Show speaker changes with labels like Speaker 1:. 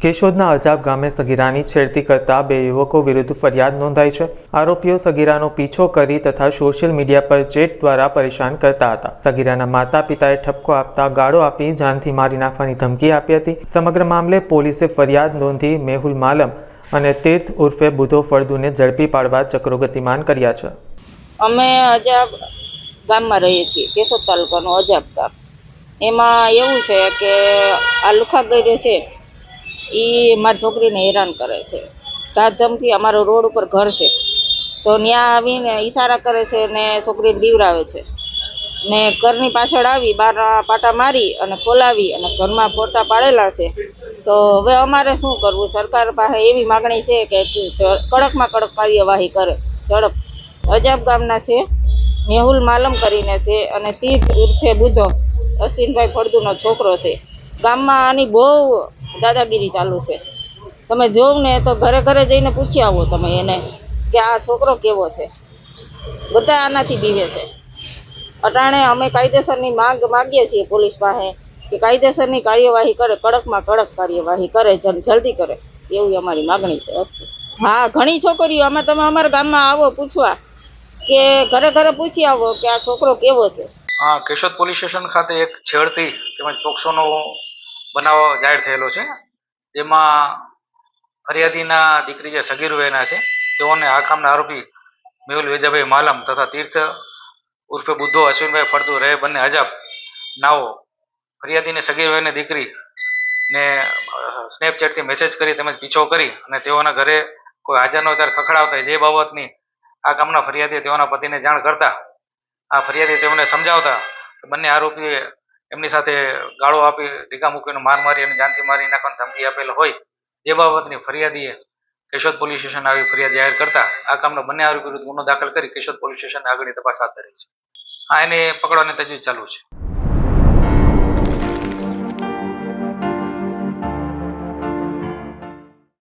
Speaker 1: કેશોદના અજાબ ગામે સગીરાની છેડતી કરતા બે યુવકો વિરુદ્ધ ફરિયાદ નોંધાઈ છે। આરોપીઓ સગીરાનો પીછો કરી તથા સોશિયલ મીડિયા પર ચેટ દ્વારા પરેશાન કરતા હતા। સગીરાના માતા પિતાએ ઠપકો આપતા ગાળો આપી જાનથી મારી નાખવાની ધમકી આપી હતી। સમગ્ર મામલે પોલીસે ફરિયાદ નોંધી મેહુલ માલમ અને તીર્થ ઉર્ફે બુધો ફળદુને ઝડપી પાડવા ચક્રો ગતિમાન કર્યા છે।
Speaker 2: અમે અજાબ ગામમાં રહીએ છીએ, કેશોદ તાલુકાનું અજાબ ગામ। એમાં એવું છે કે આ લુખાગીરી છે એ મારી છોકરીને હેરાન કરે છે। ધાક ધમકી, અમારો રોડ ઉપર ઘર છે તો ત્યાં આવીને ઈશારા કરે છે ને છોકરીને બીવરાવે છે ને ઘરની પાછળ આવી બાર પાટા મારી અને ખોલાવી અને ઘરમાં ફોટા પાડેલા છે। તો હવે અમારે શું કરવું? સરકાર પાસે એવી માગણી છે કે કડકમાં કડક કાર્યવાહી કરે, ઝડપ। અજાબ ગામના છે, મેહુલ માલમ કરીને છે અને તીર્થ ઉર્ફે બુધો અશ્વિનભાઈ ફળદુનો છોકરો છે। ગામમાં આની બહુ દાદાગીરી ચાલુ છે। તમે જોવ ને તો ઘરે ઘરે જઈને પૂછી આવો તમે એને કે આ છોકરો કેવો છે। બધા આનાથી બીવે છે। અટાણે અમે કાયદેસરની માગીએ છીએ પોલીસ પાસે કે કાયદેસરની કાર્યવાહી કરે, કડકમાં કડક કાર્યવાહી કરે, જલ્દી કરે, એવી અમારી માગણી છે। અસ્તુ। હા, ઘણી છોકરીઓ અમે, તમે અમારા ગામમાં આવો પૂછવા કે ઘરે ઘરે પૂછી આવો કે આ છોકરો કેવો છે।
Speaker 3: હા, કેશોદ પોલીસ સ્ટેશન ખાતે એક છેડતી તેમજ પોક્સોનો બનાવ જાહેર થયેલો છે, જેમાં ફરિયાદીના દીકરી જે સગીર વયના છે તેઓને આ કામના આરોપી મેહુલ વેજાભાઈ માલમ તથા તીર્થ ઉર્ફે બુદ્ધો અશ્વિનભાઈ ફળદુ રહે બંને અજાબ નાઓ ફરિયાદીને સગીર વયની દીકરીને સ્નેપચેટથી મેસેજ કરી તેમજ પીછો કરી અને તેઓના ઘરે કોઈ હાજર ન હોય ત્યારે ખખડાવતા, જે બાબતની આ કામના ફરિયાદીએ તેઓના પતિને જાણ કરતા આ ફરિયાદી તેઓને સમજાવતા બંને આરોપીએ એમની સાથે ગાળો આપી, ઢીકા મૂકીને માર મારી અને જાનથી મારી નાખવાની ધમકી આપેલ હોય, જે બાબતની ફરિયાદીએ કેશોદ પોલીસ સ્ટેશન આવી ફરિયાદ જાહેર કરતા આ કામના બંને આરોપી વિરુદ્ધ ગુનો દાખલ કરી કેશોદ પોલીસ સ્ટેશન આગળની તપાસ હાથ ધરી છે। આ એને પકડવાની તજવીજ ચાલુ છે।